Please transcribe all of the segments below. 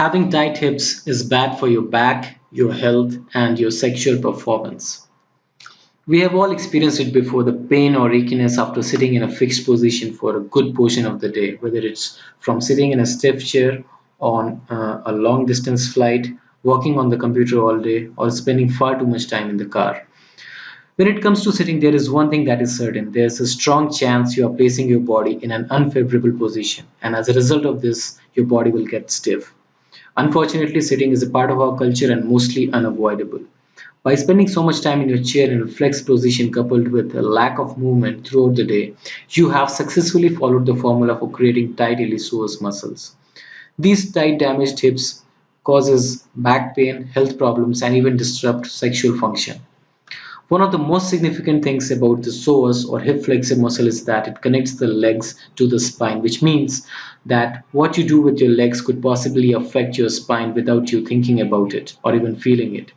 Having tight hips is bad for your back, your health, and your sexual performance. We have all experienced it before, the pain or achiness after sitting in a fixed position for a good portion of the day, whether it's from sitting in a stiff chair on a long distance flight, working on the computer all day, or spending far too much time in the car. When it comes to sitting, there is one thing that is certain. There's a strong chance you are placing your body in an unfavorable position, and as a result of this, your body will get stiff. Unfortunately, sitting is a part of our culture and mostly unavoidable. By spending so much time in your chair in a flexed position coupled with a lack of movement throughout the day, you have successfully followed the formula for creating tight iliopsoas muscles. These tight damaged hips causes back pain, health problems, and even disrupt sexual function. One of the most significant things about the psoas or hip flexor muscle is that it connects the legs to the spine, which means that what you do with your legs could possibly affect your spine without you thinking about it or even feeling it.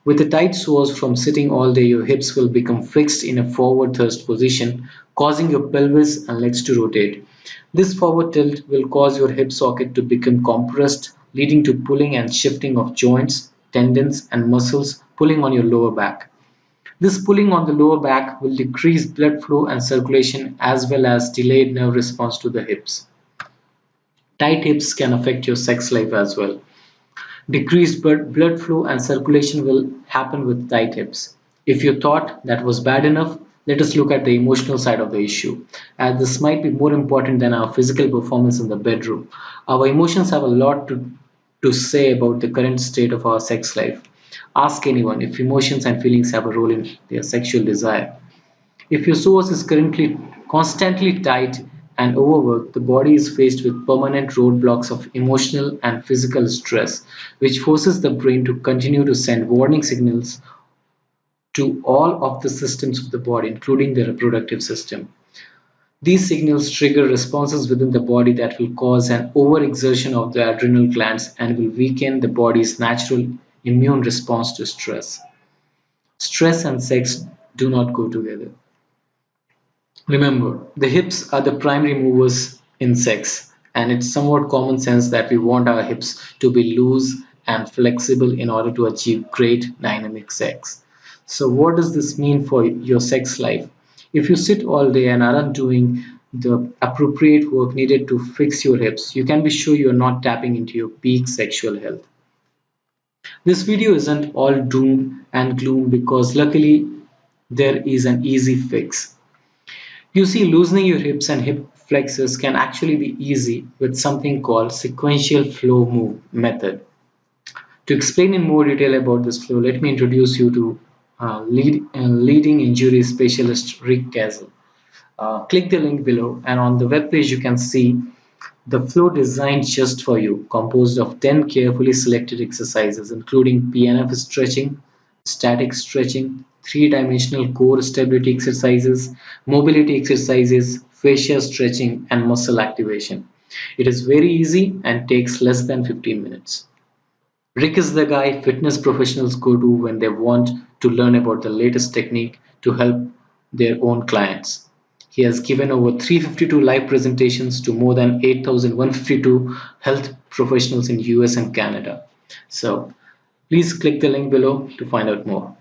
With a tight psoas from sitting all day, your hips will become fixed in a forward thrust position, causing your pelvis and legs to rotate. This forward tilt will cause your hip socket to become compressed, leading to pulling and shifting of joints, tendons, and muscles pulling on your lower back. This pulling on the lower back will decrease blood flow and circulation as well as delayed nerve response to the hips. Tight hips can affect your sex life as well. Decreased blood flow and circulation will happen with tight hips. If you thought that was bad enough, let us look at the emotional side of the issue, as this might be more important than our physical performance in the bedroom. Our emotions have a lot to say about the current state of our sex life. Ask anyone if emotions and feelings have a role in their sexual desire. If your source is currently constantly tight and overworked, the body is faced with permanent roadblocks of emotional and physical stress, which forces the brain to continue to send warning signals to all of the systems of the body, including the reproductive system. These signals trigger responses within the body that will cause an overexertion of the adrenal glands and will weaken the body's natural immune response to stress. Stress and sex do not go together. Remember, the hips are the primary movers in sex, and it's somewhat common sense that we want our hips to be loose and flexible in order to achieve great dynamic sex. So, what does this mean for your sex life? If you sit all day and aren't doing the appropriate work needed to fix your hips, you can be sure you're not tapping into your peak sexual health. This video isn't all doom and gloom because luckily there is an easy fix. You see, loosening your hips and hip flexors can actually be easy with something called sequential flow move method. To explain in more detail about this flow, let me introduce you to leading injury specialist Rick Castle. Click the link below, and on the web page you can see the flow designed just for you, composed of 10 carefully selected exercises, including PNF stretching, static stretching, three-dimensional core stability exercises, mobility exercises, fascia stretching, and muscle activation. It is very easy and takes less than 15 minutes. Rick is the guy fitness professionals go to when they want to learn about the latest technique to help their own clients. He has given over 352 live presentations to more than 8,152 health professionals in US and Canada. So please click the link below to find out more.